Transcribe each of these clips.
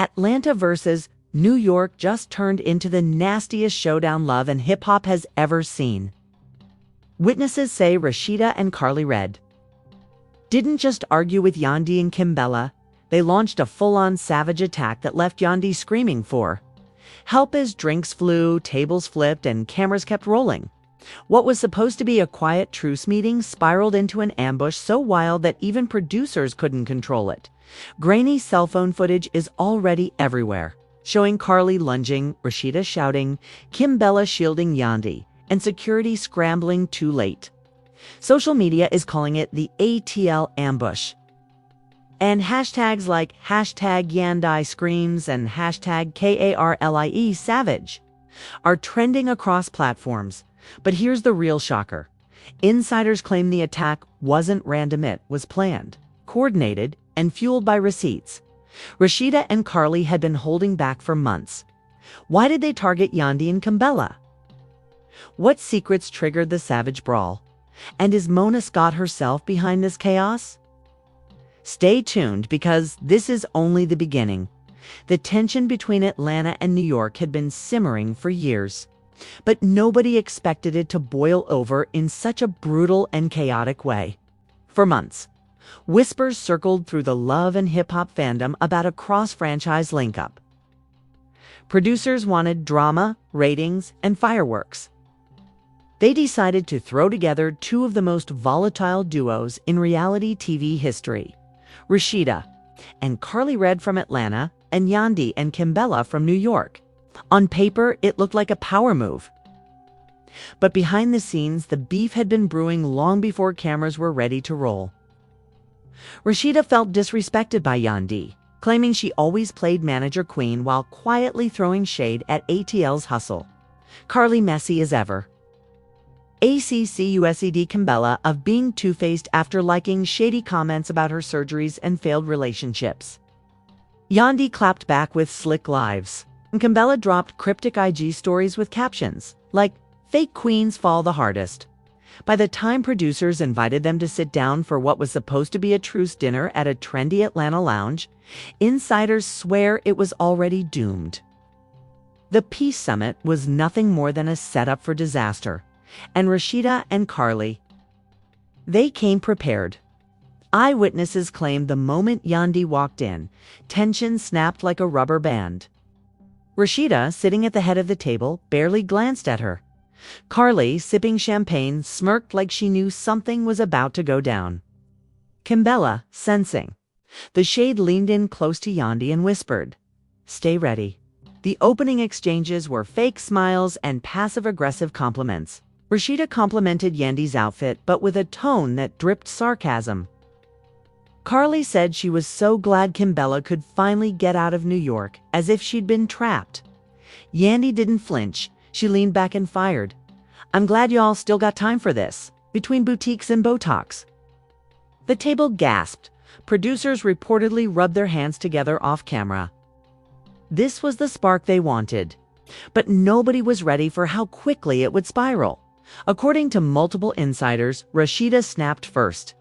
Atlanta versus New York just turned into the nastiest showdown love and hip-hop has ever seen. Witnesses say Rasheeda and Karlie didn't just argue with Yandy and Kimbella, they launched a full-on savage attack that left Yandy screaming for help as drinks flew, tables flipped, and cameras kept rolling. What was supposed to be a quiet truce meeting spiraled into an ambush so wild that even producers couldn't control it. Grainy cell phone footage is already everywhere, showing Karlie lunging, Rasheeda shouting, Kimbella shielding Yandy, and security scrambling too late. Social media is calling it the ATL ambush. And hashtags like hashtag Yandy screams and hashtag KARLIE savage are trending across platforms. But here's the real shocker. Insiders claim the attack wasn't random, it was planned, coordinated, and fueled by receipts. Rasheeda and Karlie had been holding back for months. Why did they target Yandy and Kimbella? What secrets triggered the savage brawl? And is Mona Scott herself behind this chaos? Stay tuned because this is only the beginning. The tension between Atlanta and New York had been simmering for years. But nobody expected it to boil over in such a brutal and chaotic way. For months, whispers circled through the love and hip-hop fandom about a cross-franchise link-up. Producers wanted drama, ratings, and fireworks. They decided to throw together two of the most volatile duos in reality TV history, Rasheeda and Karlie from Atlanta and Yandy and Kimbella from New York. On paper, it looked like a power move. But behind the scenes, the beef had been brewing long before cameras were ready to roll. Rasheeda felt disrespected by Yandy, claiming she always played manager queen while quietly throwing shade at ATL's hustle. Karlie messy as ever. ACCUSED Kimbella of being two-faced after liking shady comments about her surgeries and failed relationships. Yandy clapped back with slick lives. And Kimbella dropped cryptic IG stories with captions like, fake queens fall the hardest. By the time producers invited them to sit down for what was supposed to be a truce dinner at a trendy Atlanta lounge, insiders swear it was already doomed. The Peace Summit was nothing more than a setup for disaster, and Rasheeda and Karlie, they came prepared. Eyewitnesses claimed the moment Yandy walked in, tension snapped like a rubber band. Rasheeda, sitting at the head of the table, barely glanced at her. Karlie, sipping champagne, smirked like she knew something was about to go down. Kimbella, sensing the shade, leaned in close to Yandy and whispered, "Stay ready." The opening exchanges were fake smiles and passive-aggressive compliments. Rasheeda complimented Yandy's outfit, but with a tone that dripped sarcasm. Karlie said she was so glad Kimbella could finally get out of New York, as if she'd been trapped. Yandy didn't flinch. She leaned back and fired, "I'm glad y'all still got time for this, between boutiques and Botox." The table gasped. Producers reportedly rubbed their hands together off camera. This was the spark they wanted. But nobody was ready for how quickly it would spiral. According to multiple insiders, Rasheeda snapped first.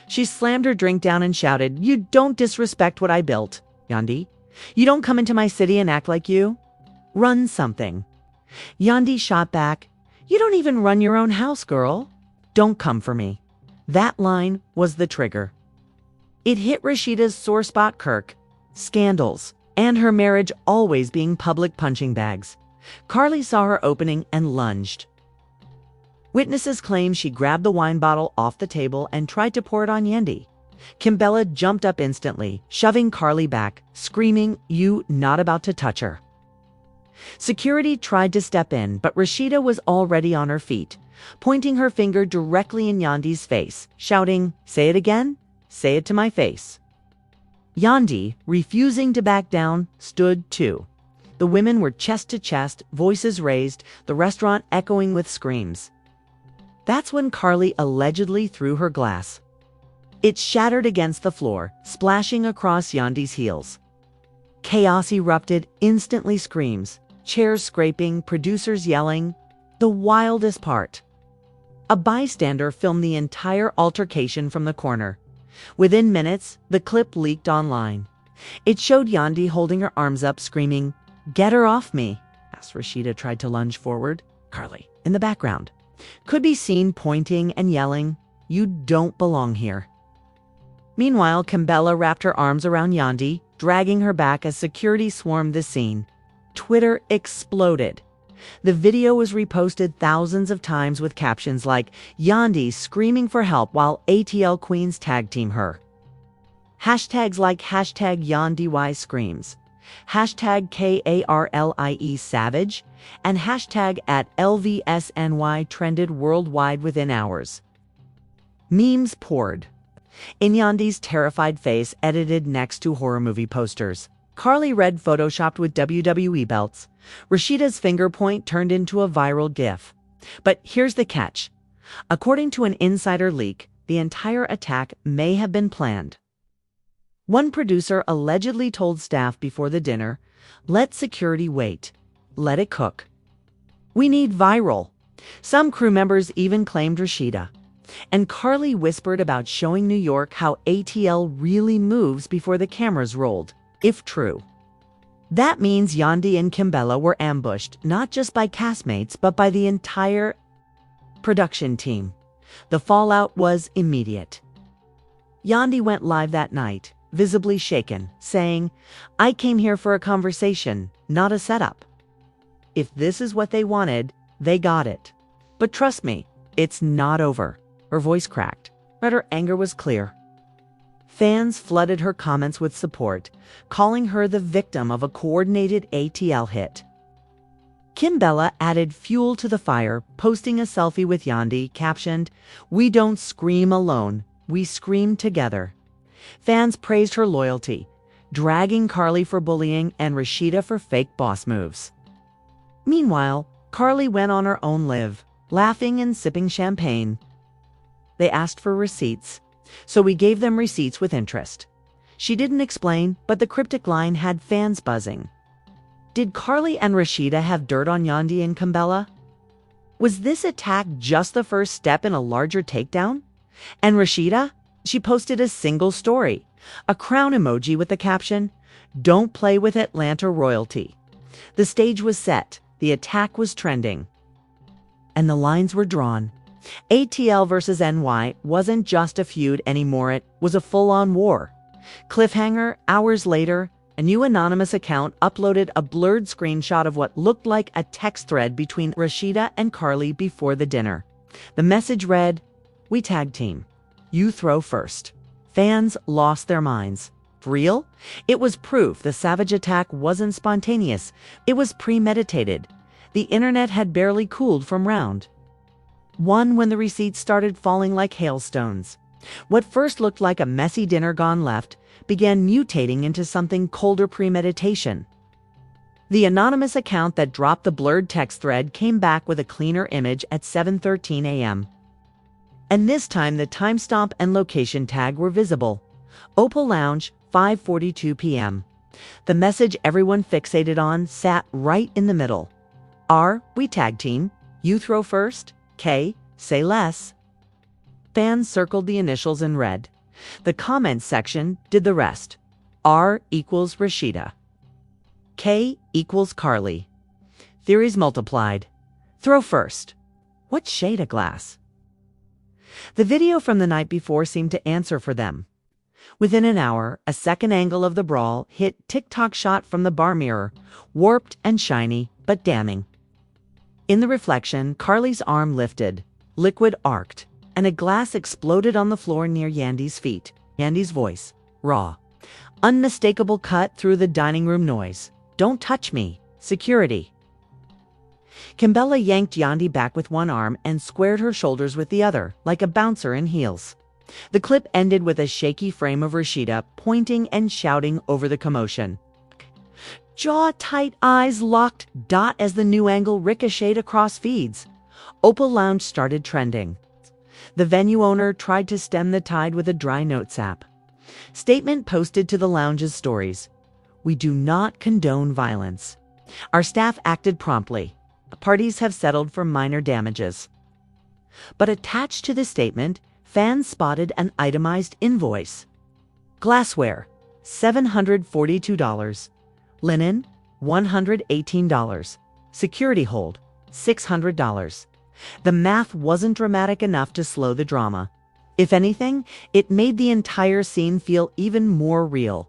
She slammed her drink down and shouted, "You don't disrespect what I built, Yandy. You don't come into my city and act like you. Run something." Yandy shot back, "You don't even run your own house, girl. Don't come for me." That line was the trigger. It hit Rasheeda's sore spot, scandals, and her marriage always being public punching bags. Karlie saw her opening and lunged. Witnesses claim she grabbed the wine bottle off the table and tried to pour it on Yandy. Kimbella jumped up instantly, shoving Karlie back, screaming, "You not about to touch her." Security tried to step in, but Rasheeda was already on her feet, pointing her finger directly in Yandy's face, shouting, "Say it again? Say it to my face." Yandy, refusing to back down, stood too. The women were chest to chest, voices raised, the restaurant echoing with screams. That's when Karlie allegedly threw her glass. It shattered against the floor, splashing across Yandy's heels. Chaos erupted, instantly screams, chairs scraping, producers yelling. The wildest part. A bystander filmed the entire altercation from the corner. Within minutes, the clip leaked online. It showed Yandy holding her arms up, screaming, "Get her off me," as Rasheeda tried to lunge forward. Karlie, in the background, could be seen pointing and yelling, "You don't belong here." Meanwhile, Kimbella wrapped her arms around Yandy, dragging her back as security swarmed the scene. Twitter exploded. The video was reposted thousands of times with captions like, "Yandy screaming for help while ATL queens tag team her." Hashtags like #YandyY screams, #KARLIE savage, and #LVSNY trended worldwide within hours. Memes poured. In Yandy's terrified face edited next to horror movie posters, Karlie read photoshopped with WWE belts. Rasheeda's finger point turned into a viral GIF. But here's the catch. According to an insider leak, the entire attack may have been planned. One producer allegedly told staff before the dinner, "Let security wait. Let it cook. We need viral." Some crew members even claimed Rasheeda. And Karlie whispered about showing New York how ATL really moves before the cameras rolled, if true. That means Yandy and Kimbella were ambushed not just by castmates, but by the entire production team. The fallout was immediate. Yandy went live that night, visibly shaken, saying, "I came here for a conversation, not a setup. If this is what they wanted, they got it. But trust me, it's not over." Her voice cracked, but her anger was clear. Fans flooded her comments with support, calling her the victim of a coordinated ATL hit. Kimbella added fuel to the fire, posting a selfie with Yandy, captioned, "We don't scream alone, we scream together." Fans praised her loyalty, dragging Karlie for bullying and Rasheeda for fake boss moves. Meanwhile, Karlie went on her own live, laughing and sipping champagne. They asked for receipts, so we gave them receipts with interest. She didn't explain, but the cryptic line had fans buzzing. Did Karlie and Rasheeda have dirt on Yandy and Kimbella? Was this attack just the first step in a larger takedown? And Rasheeda? She posted a single story, a crown emoji with the caption, "Don't play with Atlanta royalty." The stage was set, the attack was trending, and the lines were drawn. ATL versus NY wasn't just a feud anymore, it was a full-on war. Cliffhanger, hours later, a new anonymous account uploaded a blurred screenshot of what looked like a text thread between Rasheeda and Karlie before the dinner. The message read, "We tag team. You throw first." Fans lost their minds. For real? It was proof the savage attack wasn't spontaneous. It was premeditated. The internet had barely cooled from round one when the receipts started falling like hailstones. What first looked like a messy dinner gone left began mutating into something colder: premeditation. The anonymous account that dropped the blurred text thread came back with a cleaner image at 7:13 a.m. And this time the timestamp and location tag were visible. Opal Lounge, 5:42 p.m. The message everyone fixated on sat right in the middle. R, we tag team. You throw first. K, say less. Fans circled the initials in red. The comments section did the rest. R equals Rasheeda. K equals Karlie. Theories multiplied. Throw first. What shade of glass? The video from the night before seemed to answer for them. Within an hour, a second angle of the brawl hit TikTok shot from the bar mirror, warped and shiny, but damning. In the reflection, Karlie's arm lifted, liquid arced, and a glass exploded on the floor near Yandy's feet. Yandy's voice, raw, unmistakable, cut through the dining room noise. "Don't touch me. Security." Kimbella yanked Yandy back with one arm and squared her shoulders with the other, like a bouncer in heels. The clip ended with a shaky frame of Rasheeda pointing and shouting over the commotion. Jaw-tight, eyes locked, dot as the new angle ricocheted across feeds. Opal Lounge started trending. The venue owner tried to stem the tide with a dry notes app. Statement posted to the lounge's stories. "We do not condone violence. Our staff acted promptly. Parties have settled for minor damages." But attached to the statement, fans spotted an itemized invoice. Glassware, $742. Linen, $118. Security hold, $600. The math wasn't dramatic enough to slow the drama. If anything, it made the entire scene feel even more real.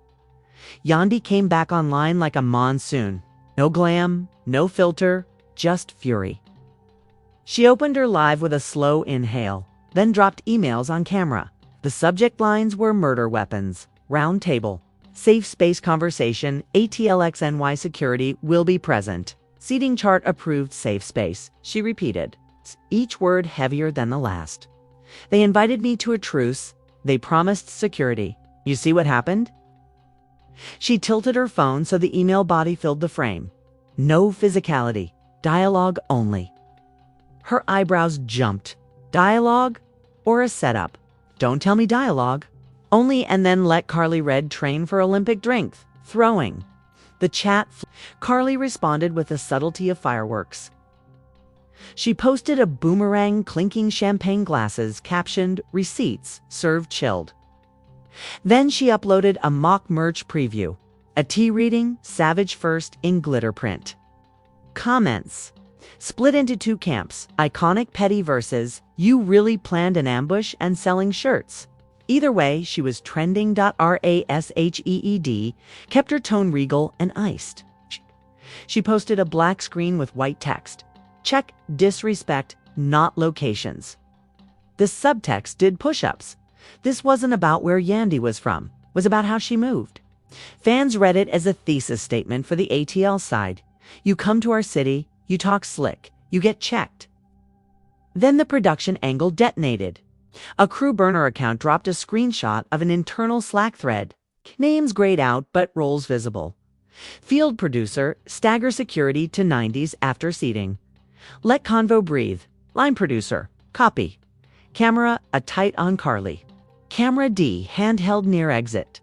Yandy came back online like a monsoon. No glam, no filter, just fury. She opened her live with a slow inhale, then dropped emails on camera. The subject lines were murder weapons, round table, safe space conversation, ATLXNY security will be present. Seating chart approved safe space, she repeated, each word heavier than the last. They invited me to a truce. They promised security. You see what happened? She tilted her phone so the email body filled the frame. No physicality, dialogue only. Her eyebrows jumped. Dialogue or a setup? Don't tell me dialogue. Only and then let Karlie Red train for Olympic drink, throwing. The chat. Karlie responded with the subtlety of fireworks. She posted a boomerang clinking champagne glasses captioned receipts served chilled. Then she uploaded a mock merch preview, a tea reading, Savage First in glitter print. Comments. Split into two camps, iconic petty versus, you really planned an ambush and selling shirts. Either way, she was trending. Rasheed kept her tone regal and iced. She posted a black screen with white text. Check disrespect, not locations. The subtext did push-ups. This wasn't about where Yandy was from. It was about how she moved. Fans read it as a thesis statement for the ATL side. You come to our city, you talk slick, you get checked. Then the production angle detonated. A crew burner account dropped a screenshot of an internal Slack thread. Names grayed out, but roles visible. Field producer, stagger security to 90s after seating. Let convo breathe. Line producer, copy. Camera, a tight on Karlie. Camera D, handheld near exit.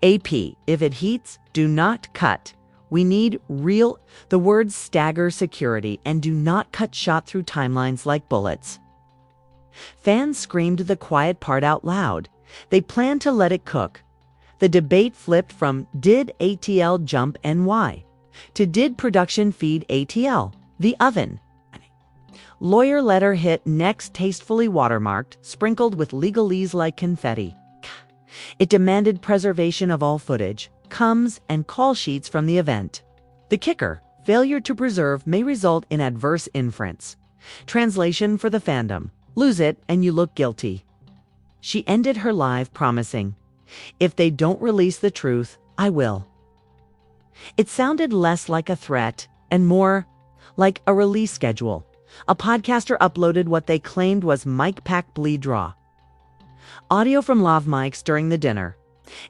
AP, if it heats, do not cut. We need real. The words stagger security and do not cut shot through timelines like bullets. Fans screamed the quiet part out loud. They planned to let it cook. The debate flipped from did ATL jump NY to did production feed ATL, the oven. Lawyer letter hit next tastefully watermarked, sprinkled with legalese like confetti. It demanded preservation of all footage, comes and call sheets from the event. The kicker, failure to preserve may result in adverse inference. Translation for the fandom. Lose it and you look guilty. She ended her live promising, if they don't release the truth, I will. It sounded less like a threat and more like a release schedule. A podcaster uploaded what they claimed was mic pack bleed draw. Audio from lav mics during the dinner.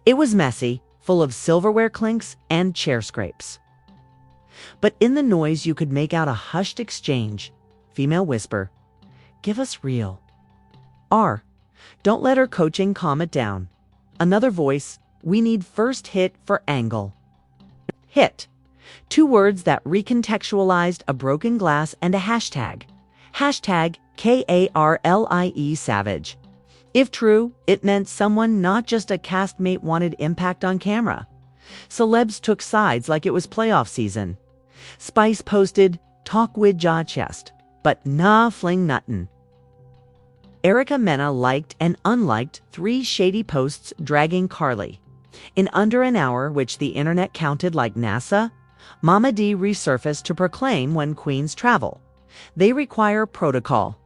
It was messy, full of silverware clinks and chair scrapes. But in the noise you could make out a hushed exchange. Female whisper, give us real. R, don't let her coaching calm it down. Another voice, we need first hit for angle. Hit. Two words that recontextualized a broken glass and a hashtag. Hashtag KARLIE Savage. If true, it meant someone, not just a castmate, wanted impact on camera. Celebs took sides like it was playoff season. Spice posted, talk with jaw chest, but nah fling nuttin'. Erica Mena liked and unliked 3 shady posts dragging Karlie. In under an hour, which the internet counted like NASA, Mama D resurfaced to proclaim when queens travel. They require protocol,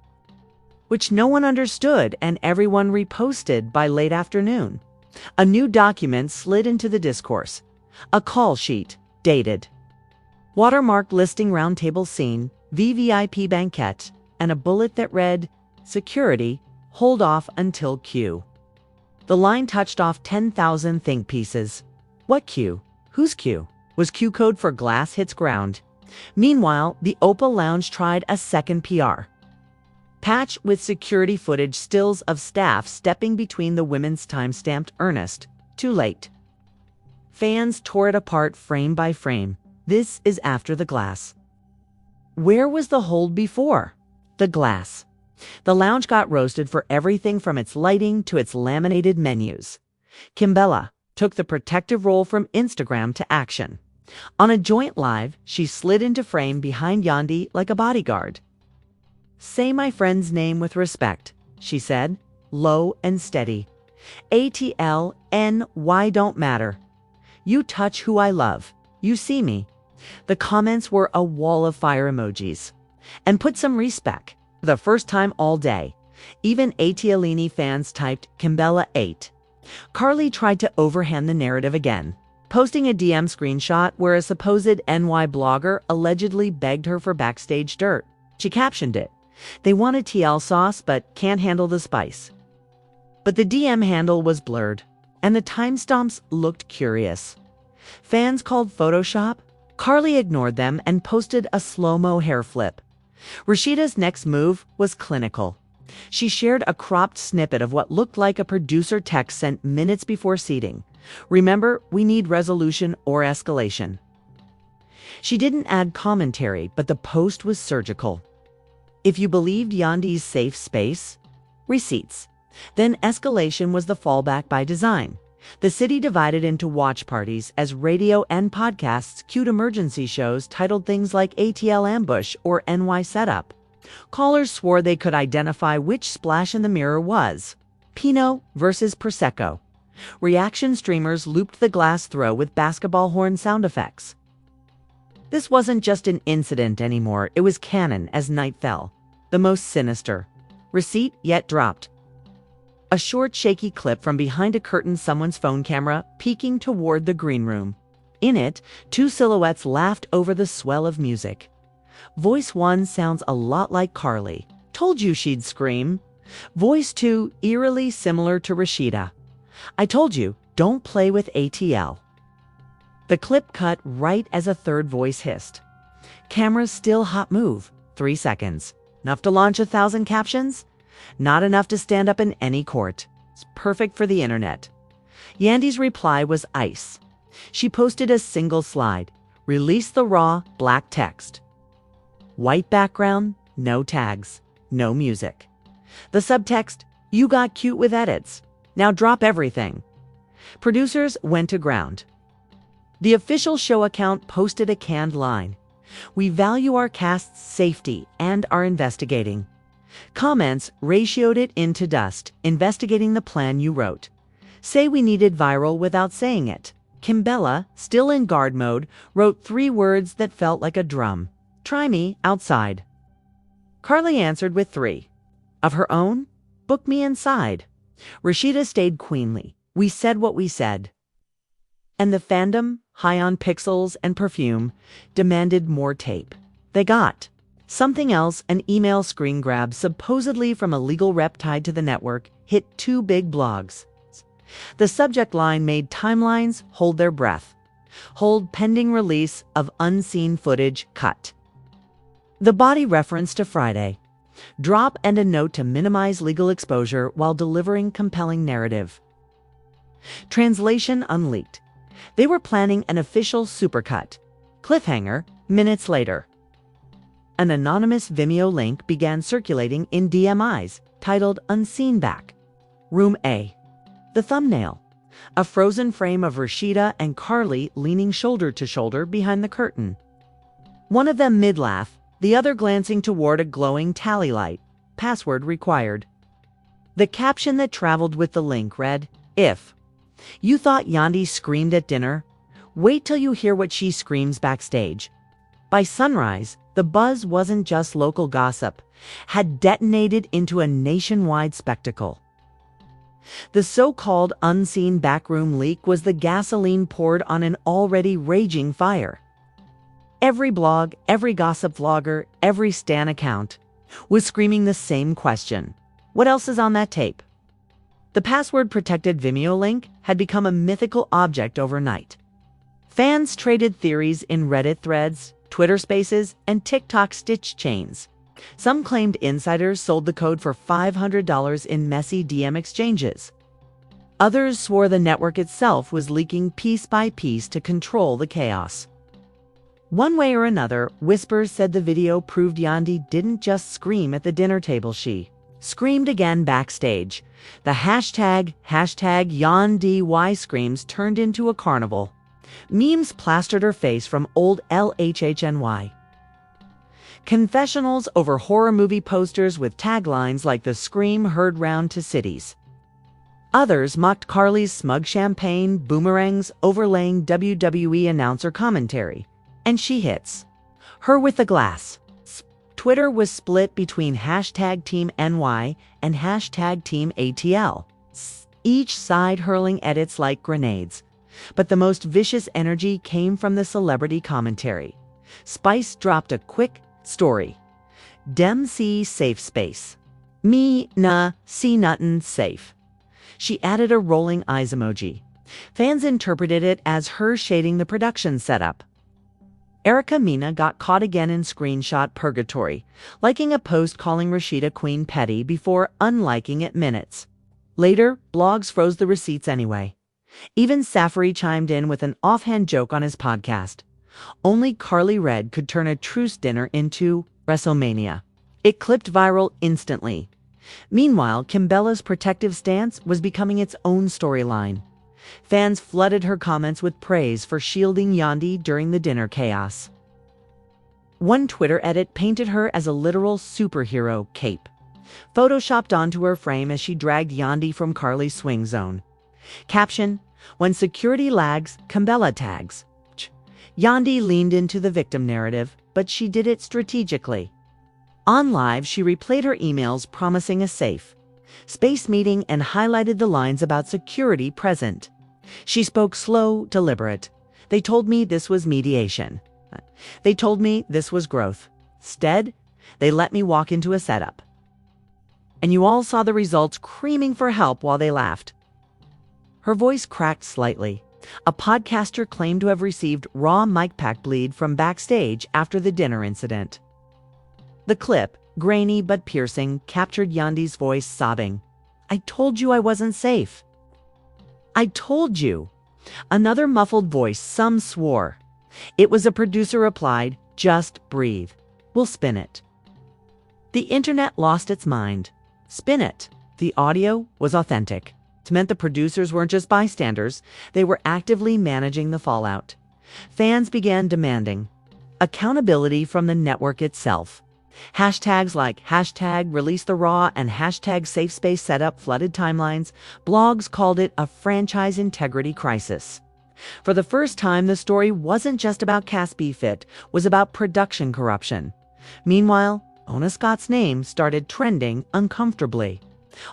which no one understood and everyone reposted by late afternoon. A new document slid into the discourse. A call sheet, dated. Watermarked listing roundtable scene, VVIP banquet, and a bullet that read, security, hold off until Q. The line touched off 10,000 think pieces. What Q? Whose Q? Was Q code for glass hits ground. Meanwhile, the Opal Lounge tried a second PR. Patch with security footage stills of staff stepping between the women's time-stamped Ernest. Too late. Fans tore it apart frame by frame. This is after the glass. Where was the hold before? The glass. The lounge got roasted for everything from its lighting to its laminated menus. Kimbella, took the protective role from Instagram to action. On a joint live, she slid into frame behind Yandy like a bodyguard. "Say my friend's name with respect," she said, low and steady. "ATLNY don't matter. You touch who I love. You see me." The comments were a wall of fire emojis. "And put some respect." For the first time all day, even ATLini fans typed Kimbella 8. Karlie tried to overhand the narrative again, posting a DM screenshot where a supposed NY blogger allegedly begged her for backstage dirt. She captioned it, "They want a TL sauce but can't handle the spice." But the DM handle was blurred, and the timestamps looked curious. Fans called Photoshop. Karlie ignored them and posted a slow-mo hair flip. Rasheeda's next move was clinical. She shared a cropped snippet of what looked like a producer text sent minutes before seating. "Remember, we need resolution or escalation." She didn't add commentary, but the post was surgical. If you believed Yandy's safe space, receipts. Then escalation was the fallback by design. The city divided into watch parties as radio and podcasts cued emergency shows titled things like ATL Ambush or NY Setup. Callers swore they could identify which splash in the mirror was Pinot versus Prosecco. Reaction streamers looped the glass throw with basketball horn sound effects. This wasn't just an incident anymore, it was canon as night fell. The most sinister. Receipt yet dropped. A short, shaky clip from behind a curtain, someone's phone camera peeking toward the green room. In it, two silhouettes laughed over the swell of music. Voice 1 sounds a lot like Karlie. "Told you she'd scream." Voice 2 eerily similar to Rasheeda. "I told you, don't play with ATL." The clip cut right as a third voice hissed. "Camera's still hot move. 3 seconds. Enough to launch 1,000 captions? Not enough to stand up in any court. It's perfect for the internet." Yandy's reply was ice. She posted a single slide. "Release the raw, black text. White background, no tags, no music. The subtext, you got cute with edits. Now drop everything." Producers went to ground. The official show account posted a canned line. "We value our cast's safety and are investigating." Comments ratioed it into dust, "Investigating the plan you wrote." "Say we needed viral without saying it." Kimbella, still in guard mode, wrote 3 words that felt like a drum. "Try me outside." Karlie answered with 3. Of her own, "Book me inside." Rasheeda stayed queenly. "We said what we said." And the fandom, high on pixels and perfume, demanded more tape. They got something else. An email screen grab, supposedly from a legal rep tied to the network, hit 2 big blogs. The subject line made timelines hold their breath. "Hold pending release of unseen footage cut." The body referenced to Friday. Drop and a note to minimize legal exposure while delivering compelling narrative. Translation unleaked. They were planning an official supercut. Cliffhanger, minutes later. An anonymous Vimeo link began circulating in DMIs, titled Unseen Back. Room A. The thumbnail. A frozen frame of Rasheeda and Karlie leaning shoulder to shoulder behind the curtain. One of them mid-laugh, the other glancing toward a glowing tally light. Password required. The caption that traveled with the link read, "If you thought Yandy screamed at dinner, wait till you hear what she screams backstage." By sunrise, the buzz wasn't just local gossip, had detonated into a nationwide spectacle. The so-called unseen backroom leak was the gasoline poured on an already raging fire. Every blog, every gossip vlogger, every Stan account was screaming the same question. What else is on that tape? The password-protected Vimeo link had become a mythical object overnight. Fans traded theories in Reddit threads, Twitter Spaces, and TikTok stitch chains. Some claimed insiders sold the code for $500 in messy DM exchanges. Others swore the network itself was leaking piece by piece to control the chaos. One way or another, whispers said the video proved Yandy didn't just scream at the dinner table, she screamed again backstage. The hashtag Yandy screams turned into a carnival. Memes plastered her face from old LHHNY. Confessionals over horror movie posters with taglines like "The Scream Heard Round to Cities." Others mocked Karlie's smug champagne boomerangs overlaying WWE announcer commentary. And she hits. Her with the glass. Twitter was split between hashtag Team NY and hashtag Team ATL, each side hurling edits like grenades. But the most vicious energy came from the celebrity commentary. Spice dropped a quick story. Dem see safe space. Me nah see nuttin safe. She added a rolling eyes emoji. Fans interpreted it as her shading the production setup. Erica Mena got caught again in screenshot purgatory, liking a post calling Rasheeda Queen petty before unliking it minutes. Later, blogs froze the receipts anyway. Even Safari chimed in with an offhand joke on his podcast. Only Karlie Red could turn a truce dinner into WrestleMania. It clipped viral instantly. Meanwhile, Kimbella's protective stance was becoming its own storyline. Fans flooded her comments with praise for shielding Yandy during the dinner chaos. One Twitter edit painted her as a literal superhero cape, photoshopped onto her frame as she dragged Yandy from Karlie's swing zone. Caption: "When security lags, Kimbella tags." Yandy leaned into the victim narrative, but she did it strategically. On live, she replayed her emails promising a safe space meeting and highlighted the lines about security present. She spoke slow, deliberate. They told me this was mediation. They told me this was growth. Instead, they let me walk into a setup. And you all saw the results screaming for help while they laughed. Her voice cracked slightly. A podcaster claimed to have received raw mic pack bleed from backstage after the dinner incident. The clip, grainy but piercing, captured Yandy's voice sobbing. "I told you I wasn't safe. I told you." Another muffled voice, some swore. It was a producer replied, "Just breathe. We'll spin it." The internet lost its mind. Spin it. The audio was authentic. It meant the producers weren't just bystanders. They were actively managing the fallout. Fans began demanding accountability from the network itself. Hashtags like hashtag release the raw and hashtag safe space setup flooded timelines. Blogs called it a franchise integrity crisis. For the first time, the story wasn't just about cast beef, it was about production corruption. Meanwhile, Ona Scott's name started trending uncomfortably.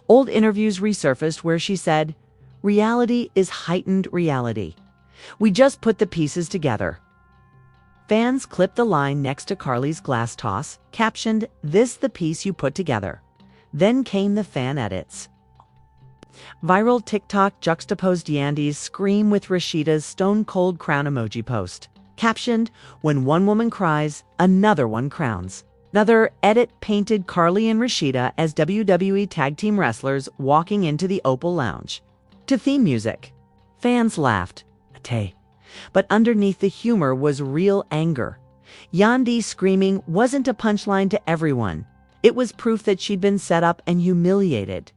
Old interviews resurfaced where she said, "Reality is heightened reality. We just put the pieces together." Fans clipped the line next to Karlie's glass toss, captioned, "This the piece you put together." Then came the fan edits. Viral TikTok juxtaposed Yandy's scream with Rasheeda's stone-cold crown emoji post, captioned, "When one woman cries, another one crowns." Another edit painted Karlie and Rasheeda as WWE tag team wrestlers walking into the Opal Lounge. To theme music. Fans laughed. But underneath the humor was real anger. Yandy screaming wasn't a punchline to everyone. It was proof that she'd been set up and humiliated.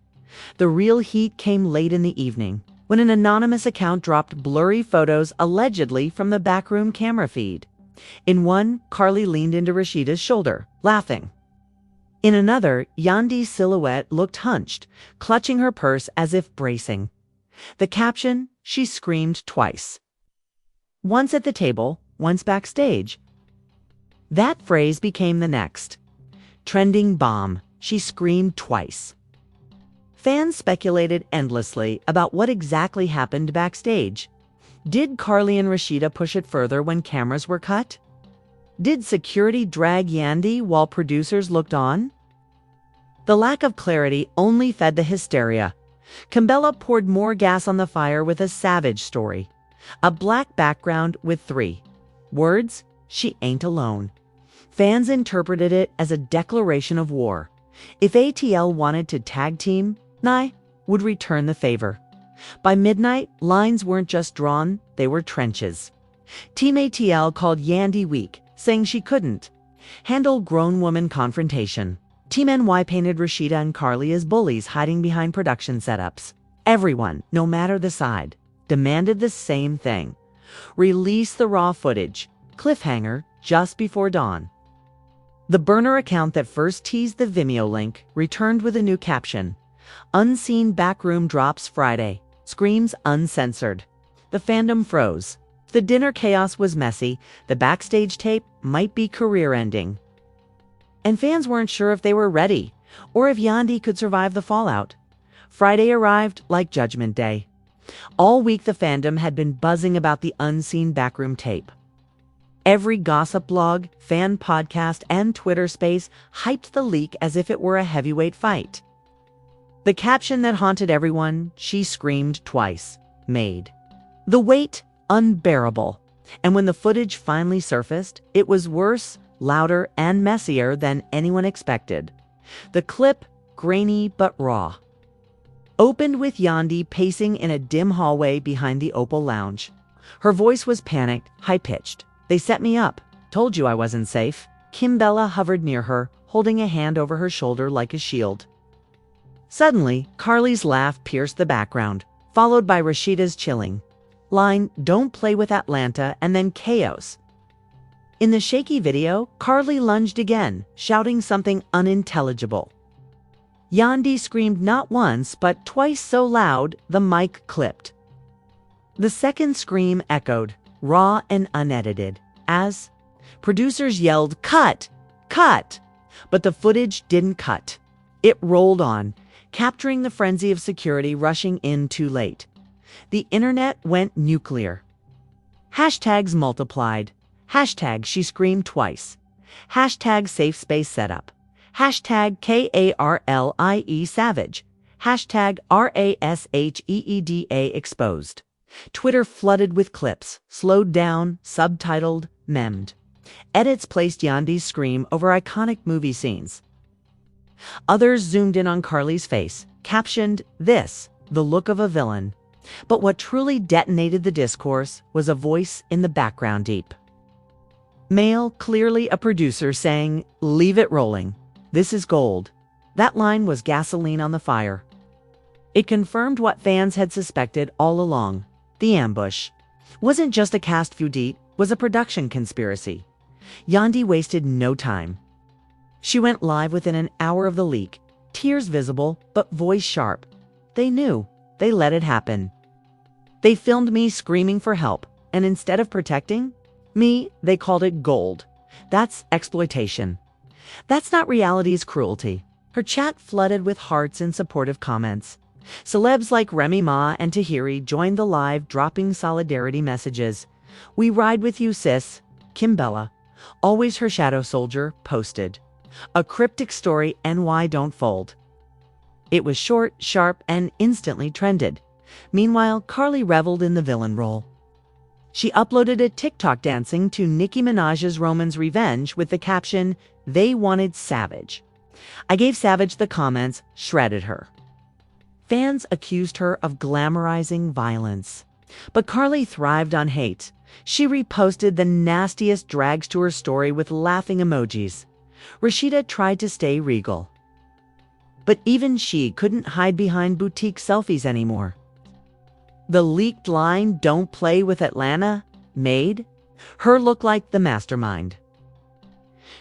The real heat came late in the evening, when an anonymous account dropped blurry photos allegedly from the backroom camera feed. In one, Karlie leaned into Rasheeda's shoulder, laughing. In another, Yandy's silhouette looked hunched, clutching her purse as if bracing. The caption, "She screamed twice. Once at the table, once backstage." That phrase became the next. Trending bomb. She screamed twice. Fans speculated endlessly about what exactly happened backstage. Did Karlie and Rasheeda push it further when cameras were cut? Did security drag Yandy while producers looked on? The lack of clarity only fed the hysteria. Kimbella poured more gas on the fire with a savage story. A black background with 3 words, "She ain't alone." Fans interpreted it as a declaration of war. If ATL wanted to tag team, Nye would return the favor. By midnight, lines weren't just drawn, they were trenches. Team ATL called Yandy weak, saying she couldn't handle grown woman confrontation. Team NY painted Rasheeda and Karlie as bullies hiding behind production setups. Everyone, no matter the side, demanded the same thing: release the raw footage. Cliffhanger just before dawn. The burner account that first teased the Vimeo link returned with a new caption: "Unseen backroom drops Friday. Screams uncensored." The fandom froze. The dinner chaos was messy. The backstage tape might be career-ending. And fans weren't sure if they were ready, or if Yandy could survive the fallout. Friday arrived like Judgment Day. All week the fandom had been buzzing about the unseen backroom tape. Every gossip blog, fan podcast, and Twitter space hyped the leak as if it were a heavyweight fight. The caption that haunted everyone: "She screamed twice," made the wait unbearable. And when the footage finally surfaced, it was worse, louder, and messier than anyone expected. The clip, grainy but raw, opened with Yandy pacing in a dim hallway behind the Opal Lounge. Her voice was panicked, high-pitched. "They set me up. Told you I wasn't safe." Kimbella hovered near her, holding a hand over her shoulder like a shield. Suddenly, Karlie's laugh pierced the background, followed by Rasheeda's chilling line, "Don't play with Atlanta," and then chaos. In the shaky video, Karlie lunged again, shouting something unintelligible. Yandy screamed not once, but twice so loud the mic clipped. The second scream echoed, raw and unedited, as producers yelled, "Cut! Cut!" But the footage didn't cut. It rolled on, capturing the frenzy of security rushing in too late. The internet went nuclear. Hashtags multiplied. Hashtag she screamed twice. Hashtag safe space setup. Hashtag KARLIE savage. Hashtag RASHEEDA exposed. Twitter flooded with clips, slowed down, subtitled, memmed. Edits placed Yandy's scream over iconic movie scenes. Others zoomed in on Karlie's face, captioned, "This, the look of a villain." But what truly detonated the discourse was a voice in the background deep. Male, clearly a producer, saying, "Leave it rolling. This is gold." That line was gasoline on the fire. It confirmed what fans had suspected all along. The ambush wasn't just a cast feud, was a production conspiracy. Yandy wasted no time. She went live within an hour of the leak, tears visible, but voice sharp. "They knew. They let it happen. They filmed me screaming for help, and instead of protecting me, they called it gold. That's exploitation. That's not reality's cruelty." Her chat flooded with hearts and supportive comments. Celebs like Remy Ma and Tahiri joined the live, dropping solidarity messages. "We ride with you, sis." Kimbella, always her shadow soldier, posted a cryptic story, "NY don't fold." It was short, sharp, and instantly trended. Meanwhile, Karlie reveled in the villain role. She uploaded a TikTok dancing to Nicki Minaj's Roman's Revenge with the caption, "They wanted Savage. I gave Savage the comments, shredded her." Fans accused her of glamorizing violence. But Karlie thrived on hate. She reposted the nastiest drags to her story with laughing emojis. Rasheeda tried to stay regal, but even she couldn't hide behind boutique selfies anymore. The leaked line, "Don't play with Atlanta," made her look like the mastermind.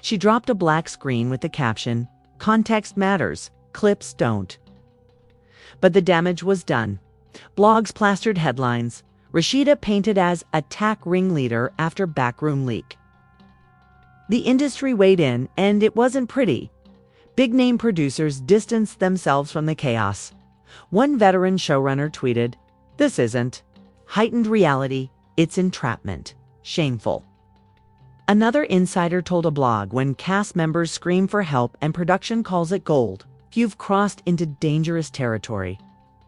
She dropped a black screen with the caption, "Context matters, clips don't." But the damage was done. Blogs plastered headlines. Rasheeda painted as attack ringleader after backroom leak. The industry weighed in, and it wasn't pretty. Big-name producers distanced themselves from the chaos. One veteran showrunner tweeted, "This isn't heightened reality, it's entrapment. Shameful." Another insider told a blog, "When cast members scream for help and production calls it gold, you've crossed into dangerous territory."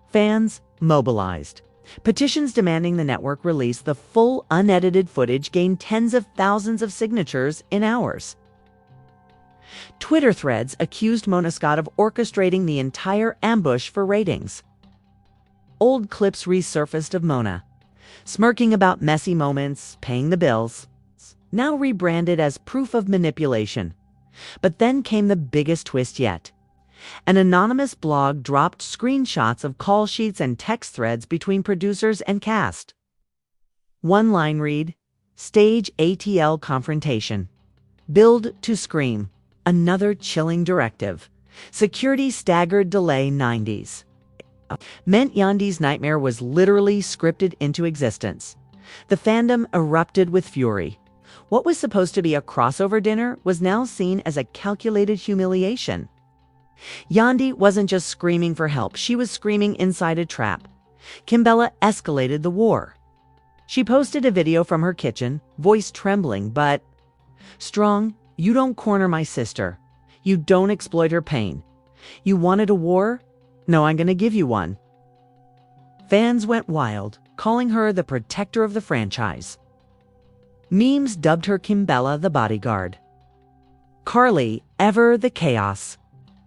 Fans mobilized. Petitions demanding the network release the full, unedited footage gained tens of thousands of signatures in hours. Twitter threads accused Mona Scott of orchestrating the entire ambush for ratings. Old clips resurfaced of Mona, smirking about messy moments, paying the bills, now rebranded as proof of manipulation. But then came the biggest twist yet. An anonymous blog dropped screenshots of call sheets and text threads between producers and cast. One line read, "Stage ATL confrontation. Build to scream." Another chilling directive. Security staggered delay 90s. Meant Yandy's nightmare was literally scripted into existence. The fandom erupted with fury. What was supposed to be a crossover dinner was now seen as a calculated humiliation. Yandy wasn't just screaming for help, she was screaming inside a trap. Kimbella escalated the war. She posted a video from her kitchen, voice trembling, but strong. "You don't corner my sister. You don't exploit her pain. You wanted a war? No, I'm going to give you one." Fans went wild, calling her the protector of the franchise. Memes dubbed her Kimbella the bodyguard. Karlie, ever the chaos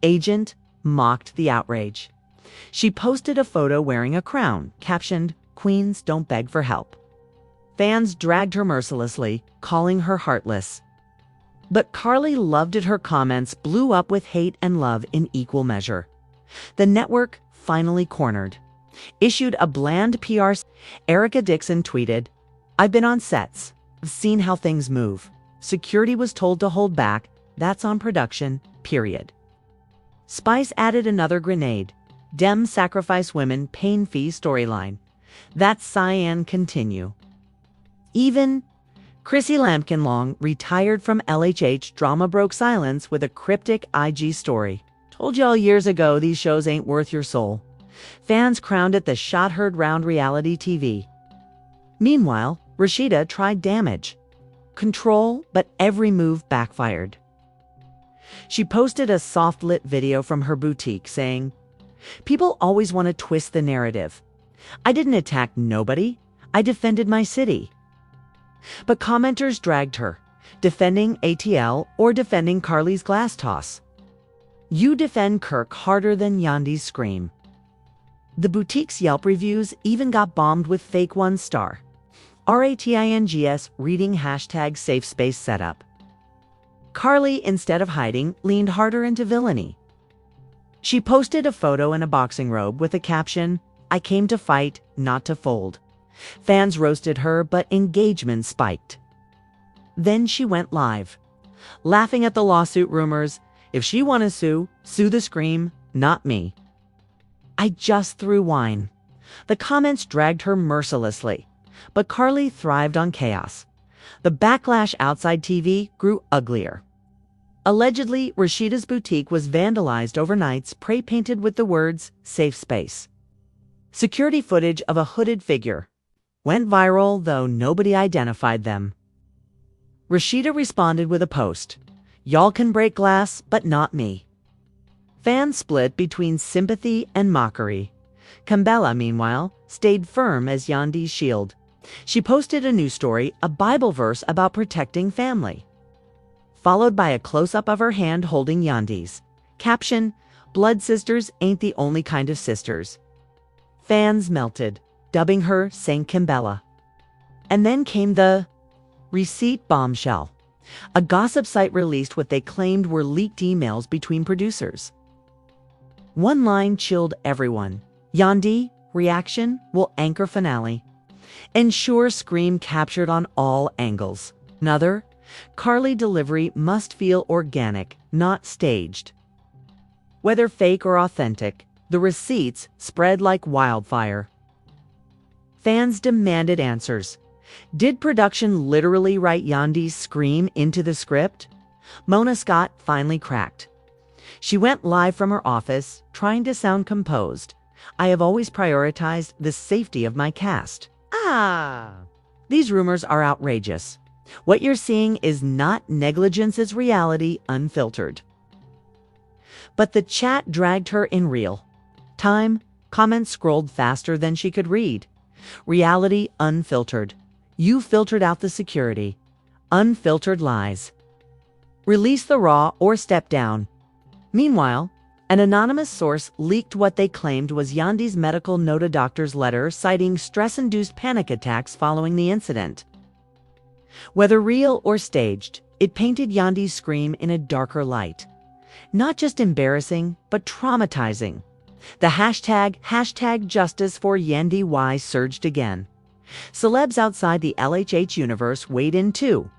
agent, mocked the outrage. She posted a photo wearing a crown, captioned, "Queens don't beg for help." Fans dragged her mercilessly, calling her heartless. But Karlie loved it. Her comments blew up with hate and love in equal measure. The network finally cornered. Issued a bland PR. Erica Dixon tweeted, "I've been on sets. I've seen how things move. Security was told to hold back. That's on production, period." Spice added another grenade. Dem sacrifice women, pain fee storyline. That's cyan continue. Even Chrissy Lampkin-Long, retired from LHH drama, broke silence with a cryptic IG story. "Told y'all years ago these shows ain't worth your soul." Fans crowned it the shot heard round reality TV. Meanwhile, Rasheeda tried damage control, but every move backfired. She posted a soft-lit video from her boutique saying, "People always want to twist the narrative. I didn't attack nobody. I defended my city." But commenters dragged her, defending ATL or defending Karlie's glass toss. "You defend Kirk harder than Yandy's scream." The boutique's Yelp reviews even got bombed with fake 1-star. RATINGS reading #safe space setup. Karlie, instead of hiding, leaned harder into villainy. She posted a photo in a boxing robe with a caption, "I came to fight, not to fold." Fans roasted her, but engagement spiked. Then she went live, laughing at the lawsuit rumors. "If she want to sue, sue the scream, not me. I just threw wine." The comments dragged her mercilessly, but Karlie thrived on chaos. The backlash outside TV grew uglier. Allegedly, Rasheeda's boutique was vandalized overnight, spray painted with the words, "Safe Space." Security footage of a hooded figure went viral, though nobody identified them. Rasheeda responded with a post, "Y'all can break glass, but not me." Fans split between sympathy and mockery. Kimbella, meanwhile, stayed firm as Yandy's shield. She posted a news story, a Bible verse about protecting family, followed by a close-up of her hand holding Yandy's. Caption, "Blood sisters ain't the only kind of sisters." Fans melted, dubbing her Saint Kimbella. And then came the receipt bombshell. A gossip site released what they claimed were leaked emails between producers. One line chilled everyone. Yandy, reaction, will anchor finale. Ensure scream captured on all angles. Another, Karlie delivery must feel organic, not staged. Whether fake or authentic, the receipts spread like wildfire. Fans demanded answers. Did production literally write Yandy's scream into the script? Mona Scott finally cracked. She went live from her office, trying to sound composed. "I have always prioritized the safety of my cast." These rumors are outrageous. What you're seeing is not negligence, it's reality unfiltered. But the chat dragged her in real time. Comments scrolled faster than she could read. Reality unfiltered. You filtered out the security. Unfiltered lies. Release the raw or step down. Meanwhile, an anonymous source leaked what they claimed was Yandy's medical note, a doctor's letter citing stress-induced panic attacks following the incident. Whether real or staged, It painted Yandy's scream in a darker light. Not just embarrassing, but traumatizing. The hashtag justice for Yandy Y surged again. Celebs outside the LHH universe weighed in too.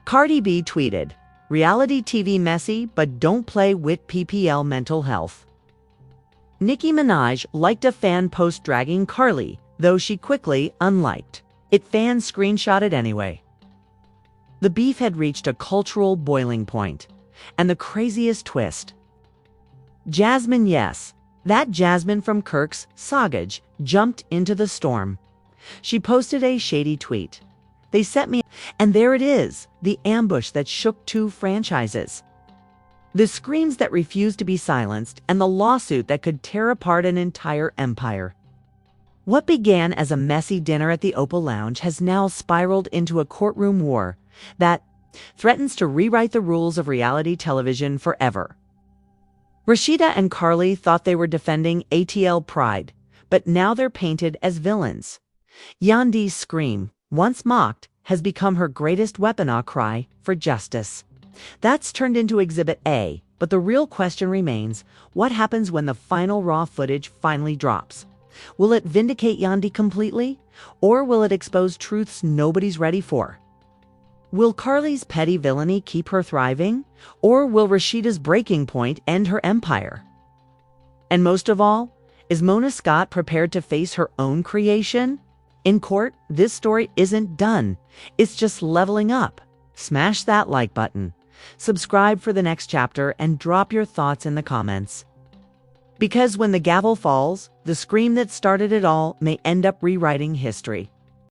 Cardi B tweeted, "Reality TV messy, but don't play with PPL mental health." Nicki Minaj liked a fan post dragging Karlie, though she quickly unliked it. Fans screenshot it anyway. The beef had reached a cultural boiling point. And the craziest twist. Jasmine, yes, that Jasmine from Kirk's Saugage jumped into the storm. She posted a shady tweet. "They set me," and there it is, the ambush that shook two franchises. The screams that refused to be silenced, and the lawsuit that could tear apart an entire empire. What began as a messy dinner at the Opal Lounge has now spiraled into a courtroom war that threatens to rewrite the rules of reality television forever. Rasheeda and Karlie thought they were defending ATL pride, but now they're painted as villains. Yandy's scream, once mocked, has become her greatest weapon, a cry for justice. That's turned into Exhibit A, but the real question remains, what happens when the final raw footage finally drops? Will it vindicate Yandy completely, or will it expose truths nobody's ready for? Will Karlie's petty villainy keep her thriving, or will Rasheeda's breaking point end her empire? And most of all, is Mona Scott prepared to face her own creation? In court, this story isn't done. It's just leveling up. Smash that like button, subscribe for the next chapter, and drop your thoughts in the comments. Because when the gavel falls, the scream that started it all may end up rewriting history.